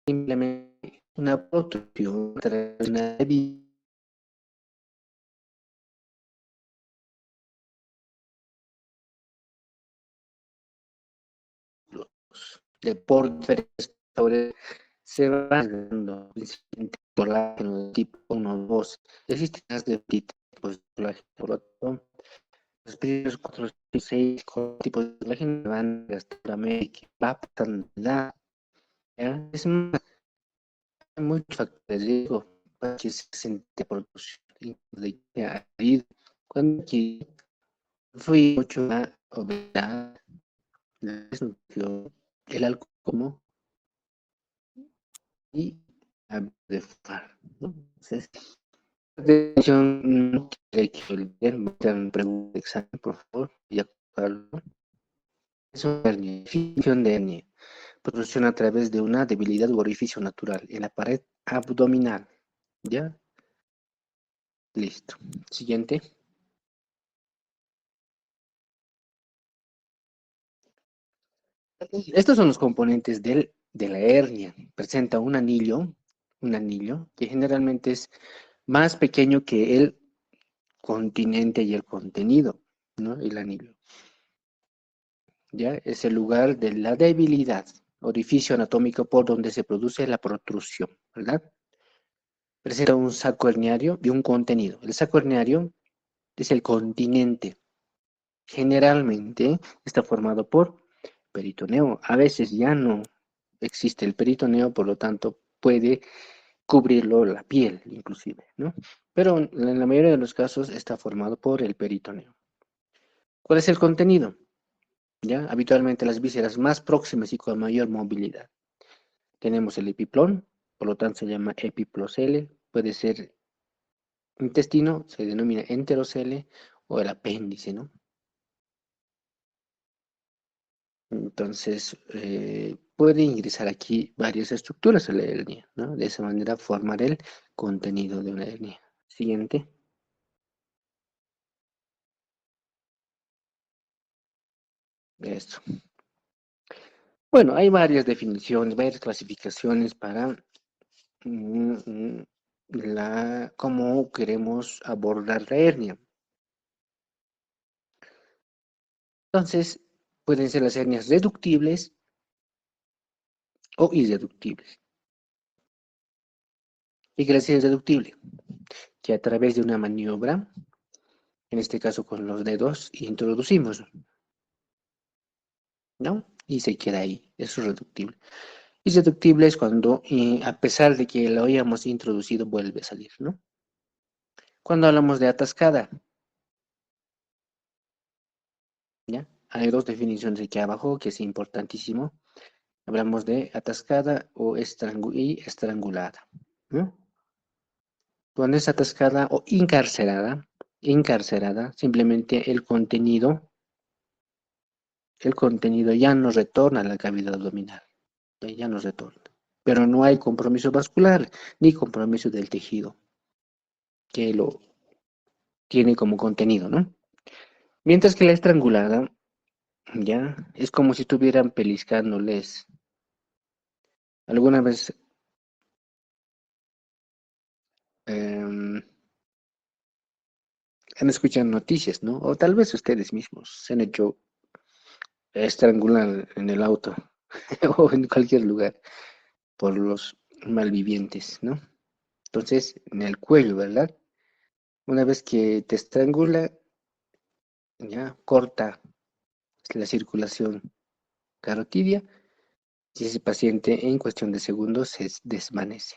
simplemente una protrusión tras una de por diferentes factores se van dando colágeno de tipo 1 o 2. Existen más de tipos de colágeno, por lo tanto, los primeros 4 o 6 tipos de colágeno van hasta la médica, va pasando la edad. Es más, hay muchos factores de riesgo para que se siente producción de cuando aquí fui mucho la obesidad, la desnutrición, el alcohol y de fumar, ¿no? Entonces, atención, no quiere que olviden, me pregunta de examen, por favor, y acordarlo. Es una hernia, definición de hernia. Producción a través de una debilidad o orificio natural en la pared abdominal. ¿Ya? Listo. Siguiente. Estos son los componentes de la hernia. Presenta un anillo que generalmente es más pequeño que el continente y el contenido, ¿no? El anillo. ¿Ya? Es el lugar de la debilidad, orificio anatómico por donde se produce la protrusión, ¿verdad? Presenta un saco herniario y un contenido. El saco herniario es el continente. Generalmente está formado por peritoneo. A veces ya no existe el peritoneo, por lo tanto puede cubrirlo la piel, inclusive, ¿no? Pero en la mayoría de los casos está formado por el peritoneo. ¿Cuál es el contenido? ¿Ya? Habitualmente las vísceras más próximas y con mayor movilidad. Tenemos el epiplón, por lo tanto se llama epiplocele, puede ser intestino, se denomina enterocele o el apéndice, ¿no? Entonces, puede ingresar aquí varias estructuras a la hernia, ¿no? De esa manera formar el contenido de una hernia. Siguiente. Esto. Bueno, hay varias definiciones, varias clasificaciones para cómo queremos abordar la hernia. Entonces, pueden ser las hernias reductibles o irreductibles. ¿Y qué es irreductible? Que a través de una maniobra, en este caso con los dedos, introducimos, ¿no? Y se queda ahí, eso es reductible. Irreductible es cuando, a pesar de que lo hayamos introducido, vuelve a salir, ¿no? Cuando hablamos de atascada, ¿ya? Hay dos definiciones aquí abajo que es importantísimo. Hablamos de atascada o estrangulada, ¿no? Cuando es atascada o encarcerada, simplemente el contenido ya no retorna a la cavidad abdominal, ya no retorna. Pero no hay compromiso vascular ni compromiso del tejido que lo tiene como contenido, ¿no? Mientras que la estrangulada, ya, es como si estuvieran pellizcándoles. Alguna vez em, han escuchado noticias, ¿no? O tal vez ustedes mismos se han hecho estrangular en el auto o en cualquier lugar por los malvivientes, ¿no? Entonces, en el cuello, ¿verdad? Una vez que te estrangula, ya corta la circulación carotidia y ese paciente en cuestión de segundos se desvanece,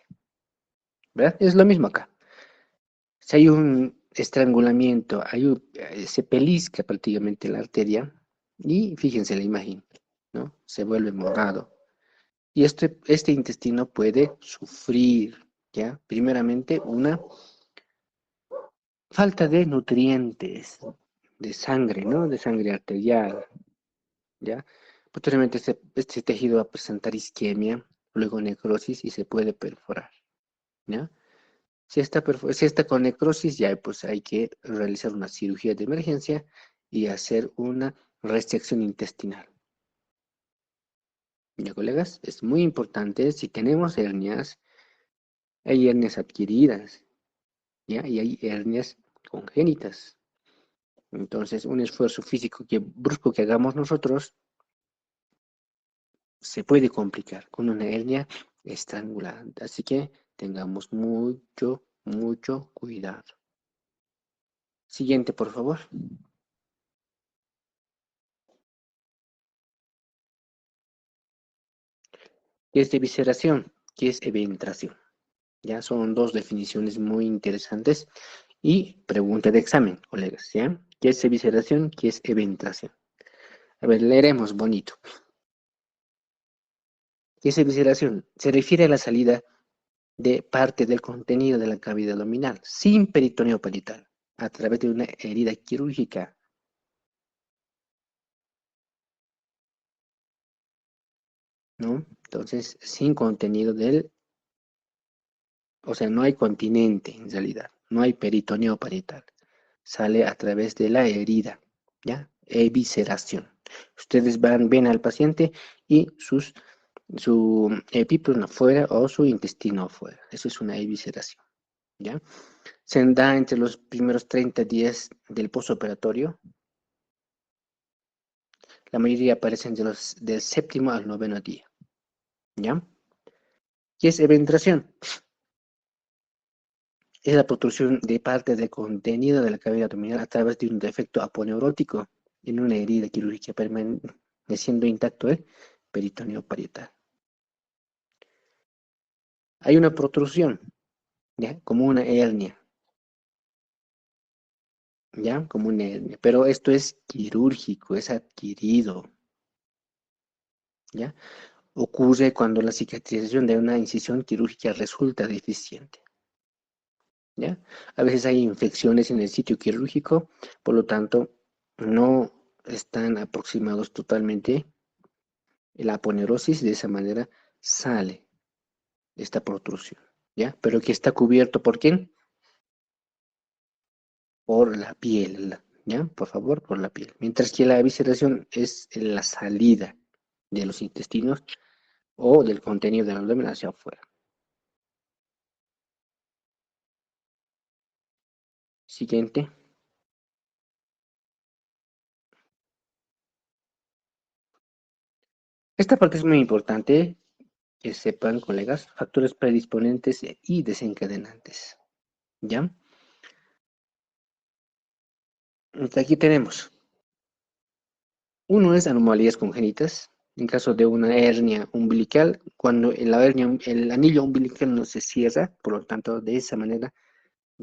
¿verdad? Es lo mismo acá. Si hay un estrangulamiento, se pellizca prácticamente la arteria y fíjense la imagen, ¿no? Se vuelve morado. Y este intestino puede sufrir, ¿ya? Primeramente, una falta de nutrientes, de sangre, ¿no? De sangre arterial, ¿ya? Posteriormente, este tejido va a presentar isquemia, luego necrosis y se puede perforar, ¿ya? Si está con necrosis, ya pues hay que realizar una cirugía de emergencia y hacer una resección intestinal. Ya, colegas, es muy importante, si tenemos hernias, hay hernias adquiridas, ¿ya? Y hay hernias congénitas. Entonces, un esfuerzo físico brusco que hagamos nosotros se puede complicar con una hernia estrangulante. Así que tengamos mucho cuidado. Siguiente, por favor. ¿Qué es evisceración? ¿Qué es eventración? Ya son dos definiciones muy interesantes y pregunta de examen, colegas, ¿ya? ¿Qué es evisceración? ¿Qué es eventración? A ver, leeremos bonito. ¿Qué es evisceración? Se refiere a la salida de parte del contenido de la cavidad abdominal sin peritoneo parietal a través de una herida quirúrgica, ¿no? Entonces, sin contenido o sea, no hay continente en realidad, no hay peritoneo parietal, sale a través de la herida, ¿ya? Evisceración. Ustedes ven al paciente y su epíplon afuera o su intestino afuera. Eso es una evisceración, ¿ya? Se da entre los primeros 30 días del postoperatorio. La mayoría aparecen del séptimo al noveno día, ¿ya? ¿Qué es eventración? Es la protrusión de parte del contenido de la cavidad abdominal a través de un defecto aponeurótico en una herida quirúrgica permaneciendo intacto el peritoneo parietal. Hay una protrusión, ¿ya? Como una hernia, ¿ya? Como una hernia, pero esto es quirúrgico, es adquirido, ¿ya? Ocurre cuando la cicatrización de una incisión quirúrgica resulta deficiente, ¿ya? A veces hay infecciones en el sitio quirúrgico, por lo tanto, no están aproximados totalmente la aponerosis, de esa manera sale esta protrusión, ¿ya? Pero que está cubierto ¿por quién? Por la piel, ¿ya? Por favor, por la piel. Mientras que la evisceración es la salida de los intestinos o del contenido del abdomen hacia afuera. Siguiente. Esta parte es muy importante que sepan, colegas, factores predisponentes y desencadenantes, ¿ya? Aquí tenemos, uno es anomalías congénitas, en caso de una hernia umbilical, cuando el anillo umbilical no se cierra, por lo tanto, de esa manera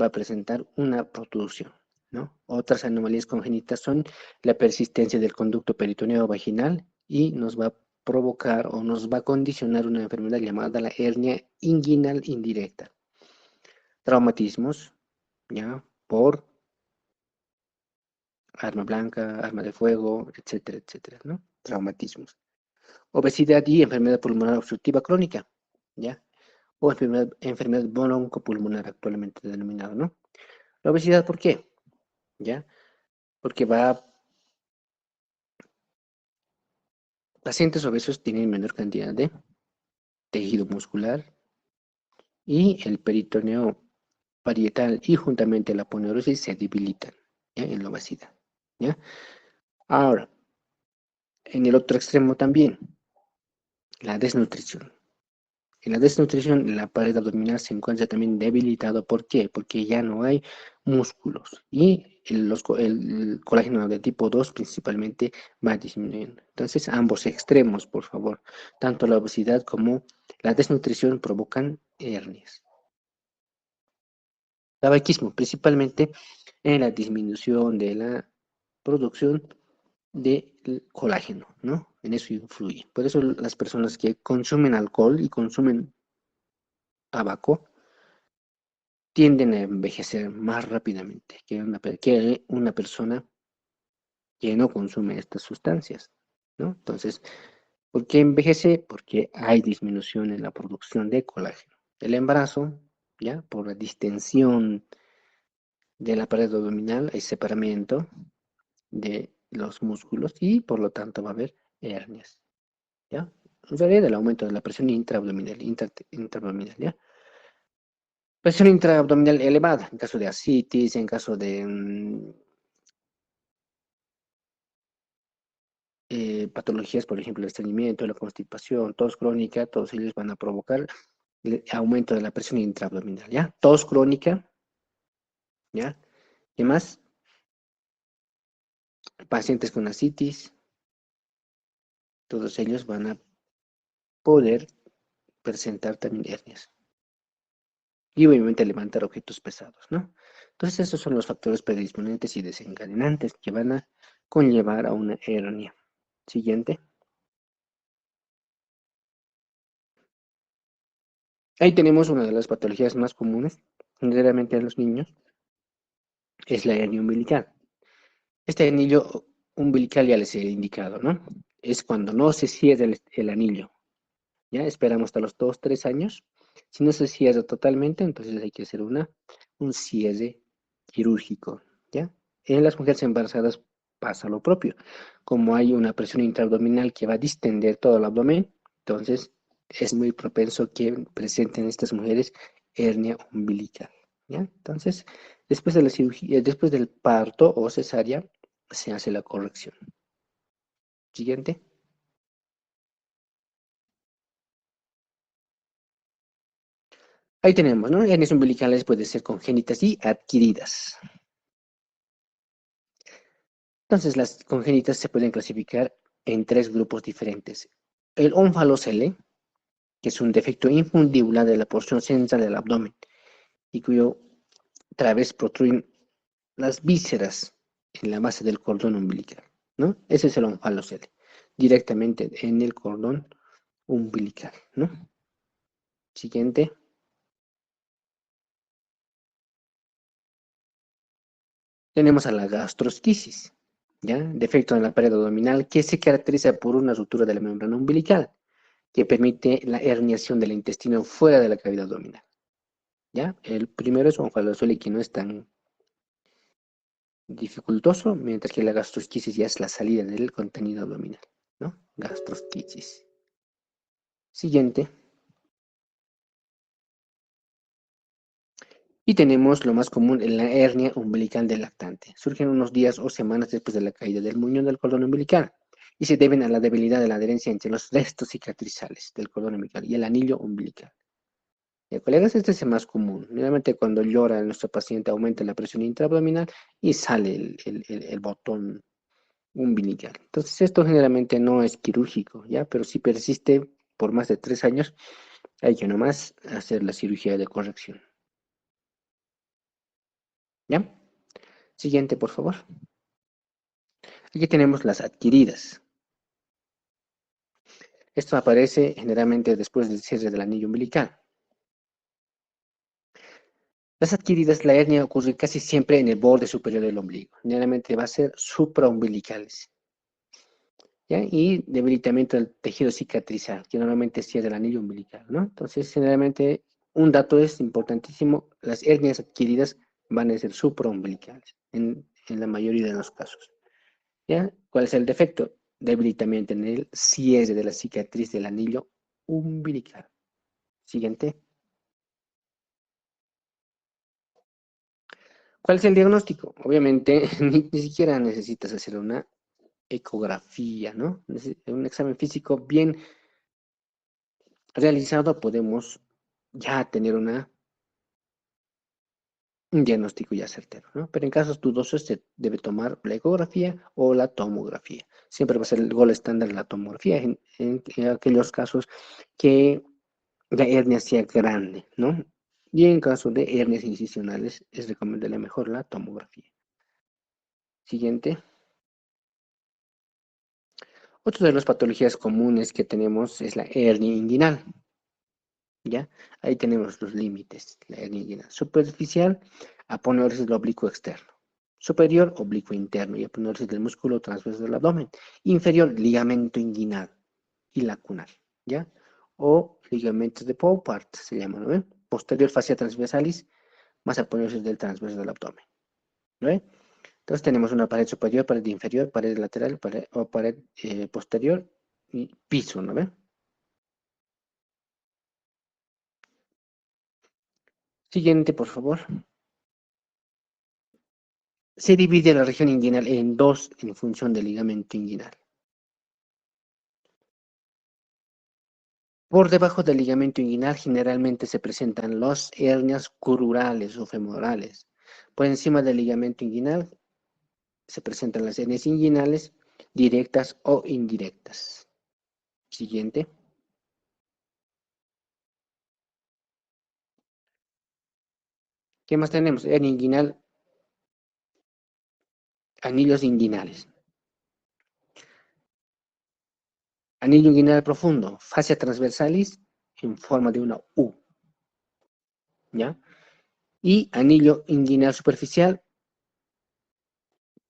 va a presentar una protrusión, ¿no? Otras anomalías congénitas son la persistencia del conducto peritoneo vaginal y nos va a provocar o nos va a condicionar una enfermedad llamada la hernia inguinal indirecta. Traumatismos, ¿ya? Por arma blanca, arma de fuego, etcétera, etcétera, ¿no? Traumatismos. Obesidad y enfermedad pulmonar obstructiva crónica, ¿ya? O enfermedad broncopulmonar actualmente denominada, ¿no? La obesidad, ¿por qué? ¿Ya? Porque pacientes obesos tienen menor cantidad de tejido muscular y el peritoneo parietal y juntamente la aponeurosis se debilitan, ¿ya? En la obesidad, ¿ya? Ahora, en el otro extremo también, la desnutrición. En la desnutrición, la pared abdominal se encuentra también debilitada. ¿Por qué? Porque ya no hay músculos y el colágeno de tipo 2 principalmente va disminuyendo. Entonces, ambos extremos, por favor, tanto la obesidad como la desnutrición provocan hernias. Tabaquismo, principalmente en la disminución de la producción del colágeno, ¿no? En eso influye. Por eso las personas que consumen alcohol y consumen tabaco tienden a envejecer más rápidamente que una persona que no consume estas sustancias, ¿no? Entonces, ¿por qué envejece? Porque hay disminución en la producción de colágeno. El embarazo, ¿ya? Por la distensión de la pared abdominal, hay separamiento de los músculos y por lo tanto va a haber hernias, ¿ya? en realidad el aumento de la presión intraabdominal, intraabdominal, ¿ya? Presión intraabdominal elevada, en caso de ascitis, en caso de patologías, por ejemplo, el estreñimiento, la constipación, tos crónica, todos ellos van a provocar el aumento de la presión intraabdominal, ¿ya? Tos crónica, ¿ya? ¿Qué más? Pacientes con ascitis, todos ellos van a poder presentar también hernias. Y obviamente levantar objetos pesados, ¿no? Entonces, esos son los factores predisponentes y desencadenantes que van a conllevar a una hernia. Siguiente. Ahí tenemos una de las patologías más comunes, generalmente en los niños, es la hernia umbilical. Este anillo umbilical ya les he indicado, ¿no? Es cuando no se cierra el anillo. ¿Ya? Esperamos hasta los 2, 3 años. Si no se cierra totalmente, entonces hay que hacer un cierre quirúrgico, ¿ya? En las mujeres embarazadas pasa lo propio. Como hay una presión intraabdominal que va a distender todo el abdomen, entonces es muy propenso que presenten estas mujeres hernia umbilical, ¿ya? Entonces, después de la cirugía, después del parto o cesárea, se hace la corrección. Siguiente. Ahí tenemos, ¿no? Hernias umbilicales pueden ser congénitas y adquiridas. Entonces, las congénitas se pueden clasificar en 3 grupos diferentes. El ónfalocele, que es un defecto infundibular de la porción central del abdomen y cuyo través protruyen las vísceras en la base del cordón umbilical, ¿no? Ese es el ónfalocele, directamente en el cordón umbilical, ¿no? Siguiente. Tenemos a la gastrosquisis, ¿ya? Defecto en la pared abdominal que se caracteriza por una ruptura de la membrana umbilical que permite la herniación del intestino fuera de la cavidad abdominal, ¿ya? El primero es onfalocele que no es tan dificultoso, mientras que la gastrosquisis ya es la salida del contenido abdominal, ¿no? Gastrosquisis. Siguiente. Y tenemos lo más común en la hernia umbilical del lactante. Surgen unos días o semanas después de la caída del muñón del cordón umbilical y se deben a la debilidad de la adherencia entre los restos cicatrizales del cordón umbilical y el anillo umbilical. Colegas, este es el más común. Normalmente cuando llora nuestro paciente aumenta la presión intraabdominal y sale el botón umbilical. Entonces esto generalmente no es quirúrgico, ¿ya? Pero si persiste por más de 3 años, hay que nomás hacer la cirugía de corrección, ¿ya? Siguiente, por favor. Aquí tenemos las adquiridas. Esto aparece generalmente después del cierre del anillo umbilical. Las adquiridas, la hernia ocurre casi siempre en el borde superior del ombligo. Generalmente va a ser supraumbilicales, ¿ya? Y debilitamiento del tejido cicatrizal, que normalmente cierra el anillo umbilical, ¿no? Entonces, generalmente, un dato es importantísimo, las hernias adquiridas van a ser supraumbilicales, en la mayoría de los casos, ¿ya? ¿Cuál es el defecto? Debilitamiento en el cierre de la cicatriz del anillo umbilical. Siguiente. ¿Cuál es el diagnóstico? Obviamente, ni siquiera necesitas hacer una ecografía, ¿no? Un examen físico bien realizado, podemos ya tener un diagnóstico ya certero, ¿no? Pero en casos dudosos se debe tomar la ecografía o la tomografía. Siempre va a ser el gol estándar la tomografía en aquellos casos que la hernia sea grande, ¿no? Y en caso de hernias incisionales es recomendable mejor la tomografía. Siguiente. Otra de las patologías comunes que tenemos es la hernia inguinal, ¿ya? Ahí tenemos los límites, la hernia inguinal. Superficial, aponeursis del oblicuo externo. Superior, oblicuo interno y aponeursis del músculo transverso del abdomen. Inferior, ligamento inguinal y lacunar, ¿ya? O ligamentos de Poupart, se llaman, ¿no? Posterior, fascia transversalis, más aponeursis del transverso del abdomen, ¿no? Entonces tenemos una pared superior, pared inferior, pared lateral, pared posterior y piso, ¿no ve? Siguiente, por favor. Se divide la región inguinal en dos en función del ligamento inguinal. Por debajo del ligamento inguinal generalmente se presentan las hernias crurales o femorales. Por encima del ligamento inguinal se presentan las hernias inguinales directas o indirectas. Siguiente. ¿Qué más tenemos? Hernia inguinal, anillos inguinales. Anillo inguinal profundo, fascia transversalis en forma de una U, ¿ya? Y anillo inguinal superficial,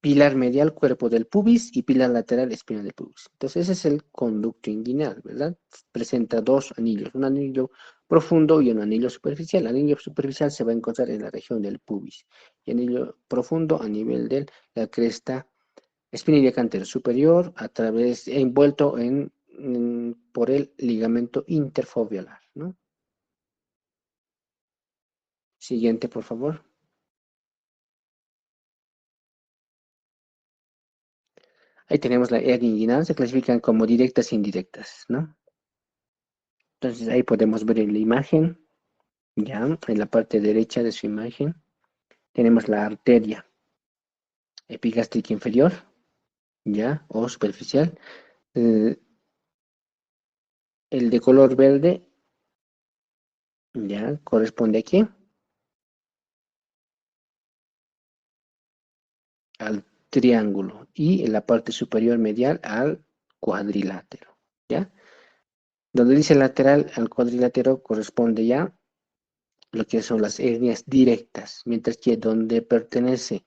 pilar medial, cuerpo del pubis y pilar lateral, espina del pubis. Entonces ese es el conducto inguinal, ¿verdad? Presenta dos anillos, un anillo profundo y un anillo superficial. El anillo superficial se va a encontrar en la región del pubis y anillo profundo a nivel de la cresta espinilla cantero superior a través, envuelto por el ligamento interfoveolar, ¿no? Siguiente, por favor. Ahí tenemos la hernia inguinal, se clasifican como directas e indirectas, ¿no? Entonces ahí podemos ver en la imagen, ya, en la parte derecha de su imagen, tenemos la arteria epigástrica inferior, ya, o superficial. Eh, el de color verde, ya, corresponde aquí al triángulo y en la parte superior medial al cuadrilátero, ¿ya? Donde dice lateral al cuadrilátero corresponde ya lo que son las hernias directas, mientras que donde pertenece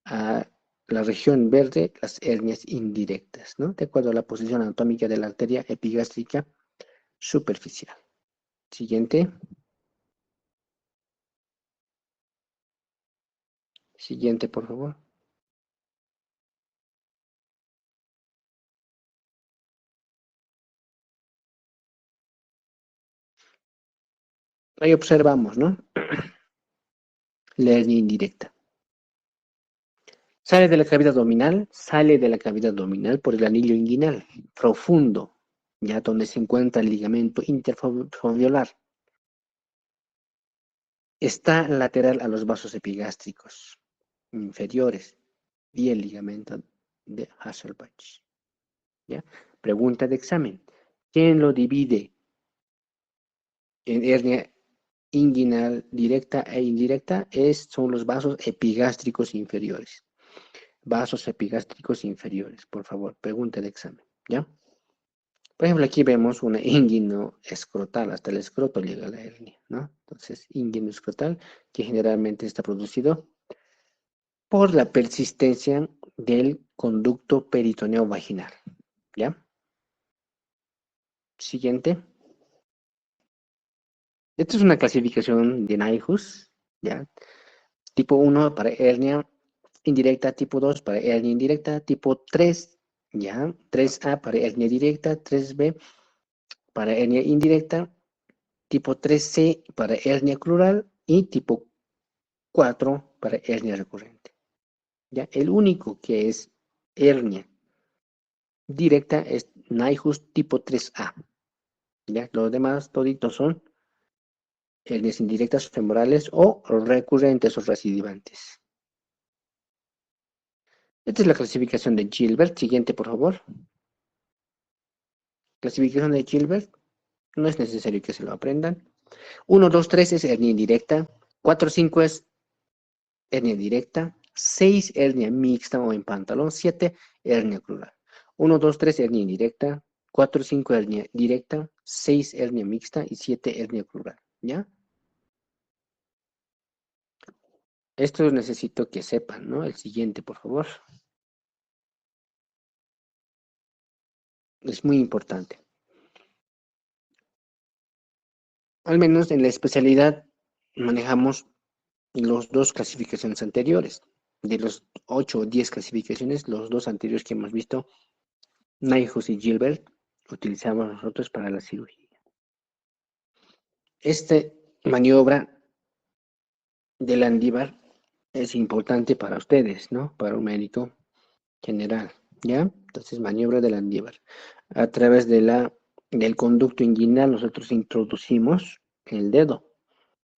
a la región verde, las hernias indirectas, ¿no? De acuerdo a la posición anatómica de la arteria epigástrica superficial. Siguiente. Siguiente, por favor. Ahí observamos, ¿no? La hernia indirecta. Sale de la cavidad abdominal por el anillo inguinal profundo, ya donde se encuentra el ligamento interfoveolar. Está lateral a los vasos epigástricos inferiores y el ligamento de Hasselbalch, ¿ya? Pregunta de examen. ¿Quién lo divide en hernia inguinal directa e indirecta? Son los vasos epigástricos inferiores. Vasos epigástricos inferiores, por favor, pregunta de examen, ¿ya? Por ejemplo, aquí vemos una inguino escrotal, hasta el escroto llega la hernia, ¿no? Entonces, inguino escrotal, que generalmente está producido por la persistencia del conducto peritoneo vaginal, ¿ya? Siguiente. Esta es una clasificación de Nyhus, ¿ya? Tipo 1 para hernia indirecta, tipo 2 para hernia indirecta, tipo 3, ¿ya? 3A para hernia directa, 3B para hernia indirecta, tipo 3C para hernia crural y tipo 4 para hernia recurrente, ¿ya? El único que es hernia directa es Nyhus tipo 3A, ¿ya? Los demás toditos son hernias indirectas femorales o recurrentes o recidivantes. Esta es la clasificación de Gilbert. Siguiente, por favor. Clasificación de Gilbert. No es necesario que se lo aprendan. 1, 2, 3 es hernia indirecta. 4, 5 es hernia directa. 6, hernia mixta o en pantalón. 7, hernia crural. 1, 2, 3, hernia indirecta. 4, 5, hernia directa. 6, hernia mixta. Y 7, hernia crural. ¿Ya? Esto necesito que sepan, ¿no? El siguiente, por favor. Es muy importante. Al menos en la especialidad manejamos los dos clasificaciones anteriores. De los 8 o 10 clasificaciones, los dos anteriores que hemos visto, Nyhus y Gilbert, utilizamos nosotros para la cirugía. Esta maniobra del andíbar es importante para ustedes, ¿no? Para un médico general, ¿ya? Entonces, maniobra del andíbar. A través del conducto inguinal nosotros introducimos el dedo,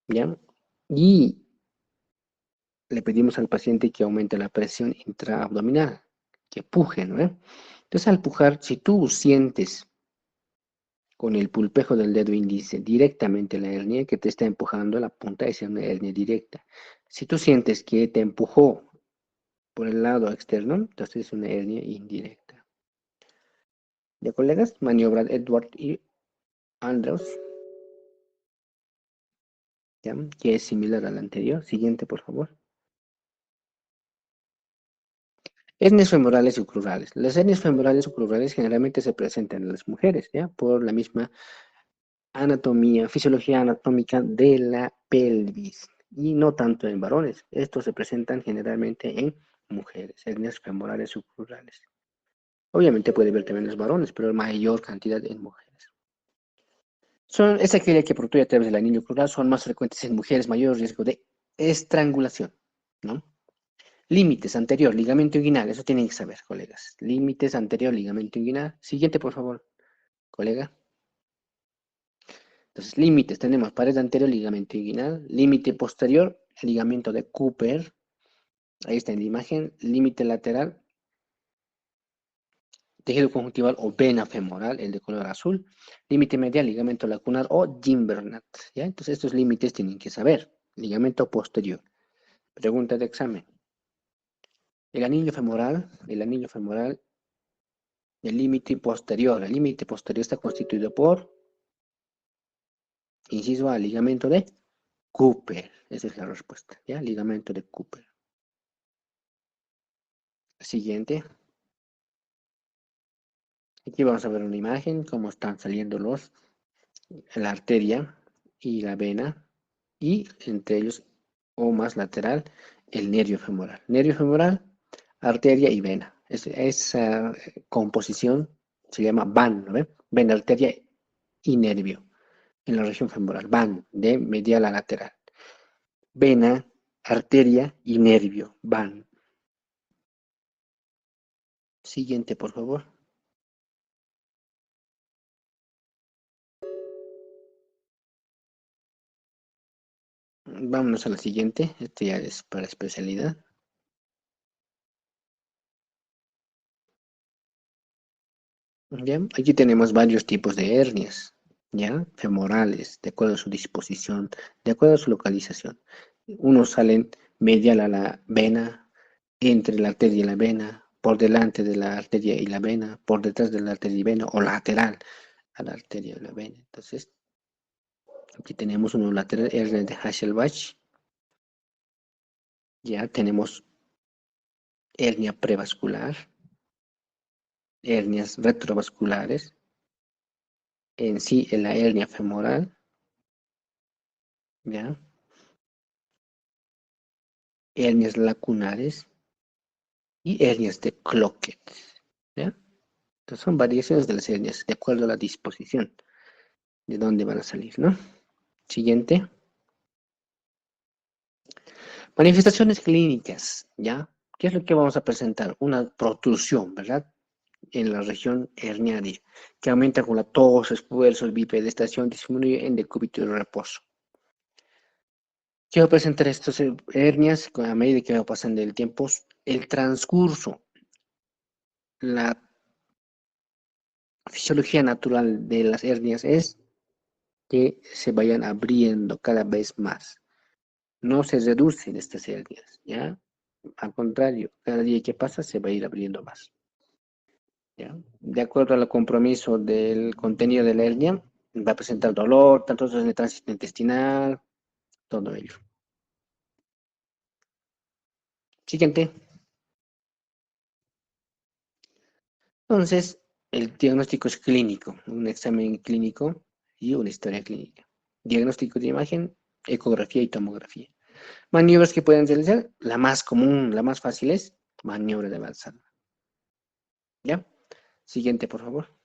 ¿ya? Y le pedimos al paciente que aumente la presión intraabdominal, que puje, ¿no? Entonces, al pujar, si tú sientes con el pulpejo del dedo índice directamente la hernia que te está empujando, la punta es una hernia directa. Si tú sientes que te empujó por el lado externo, entonces es una hernia indirecta. ¿Ya, colegas? Maniobra de Edward y Andrews, ¿ya? Que es similar a la anterior. Siguiente, por favor. Hernias femorales y crurales. Las hernias femorales o crurales generalmente se presentan en las mujeres, ¿ya? Por la misma anatomía, fisiología anatómica de la pelvis y no tanto en varones. Estos se presentan generalmente en mujeres, hernias femorales o crurales. Obviamente puede haber también en los varones, pero mayor cantidad en mujeres. Es aquella que protruye a través del anillo crural, son más frecuentes en mujeres, mayor riesgo de estrangulación, ¿no? Límites anterior, ligamento inguinal, eso tienen que saber, colegas. Límites anterior, ligamento inguinal. Siguiente, por favor, colega. Entonces, límites, tenemos pared anterior, ligamento inguinal, límite posterior, ligamento de Cooper, ahí está en la imagen, límite lateral, tejido conjuntival o vena femoral, el de color azul, límite medial, ligamento lacunar o Gimbernat, ¿ya? Entonces, estos límites tienen que saber. Ligamento posterior. Pregunta de examen. El anillo femoral, el límite posterior está constituido por, inciso A, ligamento de Cooper. Esa es la respuesta, ¿ya? Ligamento de Cooper. Siguiente. Aquí vamos a ver una imagen, cómo están saliendo la arteria y la vena, y entre ellos, o más lateral, el nervio femoral. Nervio femoral, arteria y vena. Esa composición se llama van, ¿no ven? Vena, arteria y nervio en la región femoral. Van, de medial a lateral. Vena, arteria y nervio. Van. Siguiente, por favor. Vámonos a la siguiente. Este ya es para especialidad. ¿Ya? Aquí tenemos varios tipos de hernias, ¿ya? Femorales, de acuerdo a su disposición, de acuerdo a su localización. Unos salen medial a la vena, entre la arteria y la vena, por delante de la arteria y la vena, por detrás de la arteria y vena, o lateral a la arteria y la vena. Entonces, aquí tenemos uno lateral, hernia de Hasselbalch, ya tenemos hernia prevascular, hernias retrovasculares, en sí en la hernia femoral, ¿ya? Hernias lacunares y hernias de Cloquet, ¿ya? Entonces son variaciones de las hernias de acuerdo a la disposición de dónde van a salir, ¿no? Siguiente. Manifestaciones clínicas, ¿ya? ¿Qué es lo que vamos a presentar? Una protrusión, ¿verdad? En la región herniaria, que aumenta con la tos, esfuerzos, bipedestación, disminuye en decúbito y reposo. Quiero presentar estas hernias a medida que va pasando el tiempo, el transcurso, la fisiología natural de las hernias es que se vayan abriendo cada vez más. No se reducen estas hernias, ¿ya? Al contrario, cada día que pasa se va a ir abriendo más, ¿ya? De acuerdo al compromiso del contenido de la hernia, va a presentar dolor, tanto en el tránsito intestinal, todo ello. Siguiente. Entonces, el diagnóstico es clínico, un examen clínico y una historia clínica. Diagnóstico de imagen, ecografía y tomografía. Maniobras que pueden realizar, la más común, la más fácil es maniobra de Valsalva. ¿Ya? Siguiente, por favor.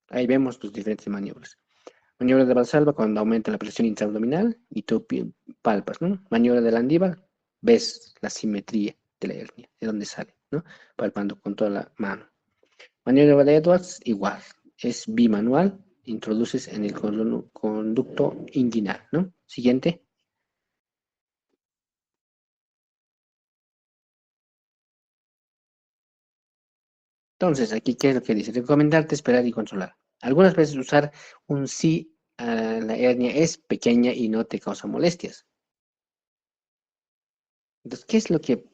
Ahí vemos tus diferentes maniobras. Maniobra de Valsalva cuando aumenta la presión intraabdominal y tú palpas, ¿no? Maniobra de Landívar, ves la simetría de la hernia, de dónde sale, ¿no? Palpando con toda la mano. Maniobra de Edwards, igual, es bimanual, introduces en el conducto inguinal, ¿no? Siguiente. Entonces, aquí, ¿qué es lo que dice? Recomendarte esperar y controlar. Algunas veces usar un sí a la hernia es pequeña y no te causa molestias. Entonces, ¿qué es lo que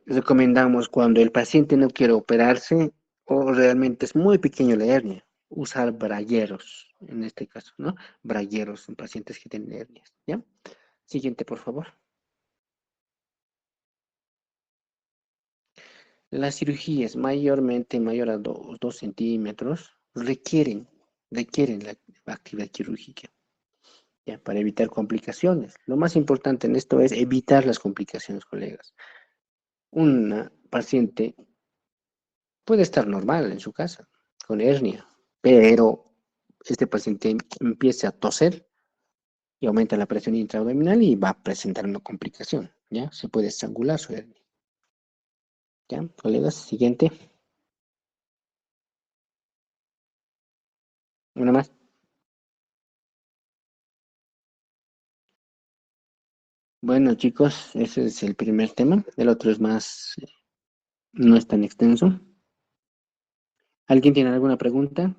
recomendamos cuando el paciente no quiere operarse o realmente es muy pequeño la hernia? Usar bragueros, en este caso, ¿no? Bragueros en pacientes que tienen hernias, ¿ya? Siguiente, por favor. Las cirugías mayormente mayor a 2 centímetros requieren la actividad quirúrgica, ¿ya? Para evitar complicaciones. Lo más importante en esto es evitar las complicaciones, colegas. Una paciente puede estar normal en su casa, con hernia, pero este paciente empieza a toser y aumenta la presión intraabdominal y va a presentar una complicación, ¿ya? Se puede estrangular su hernia, ¿ya? Colegas, siguiente, una más. Bueno, chicos, ese es el primer tema. El otro es más, no es tan extenso. ¿Alguien tiene alguna pregunta?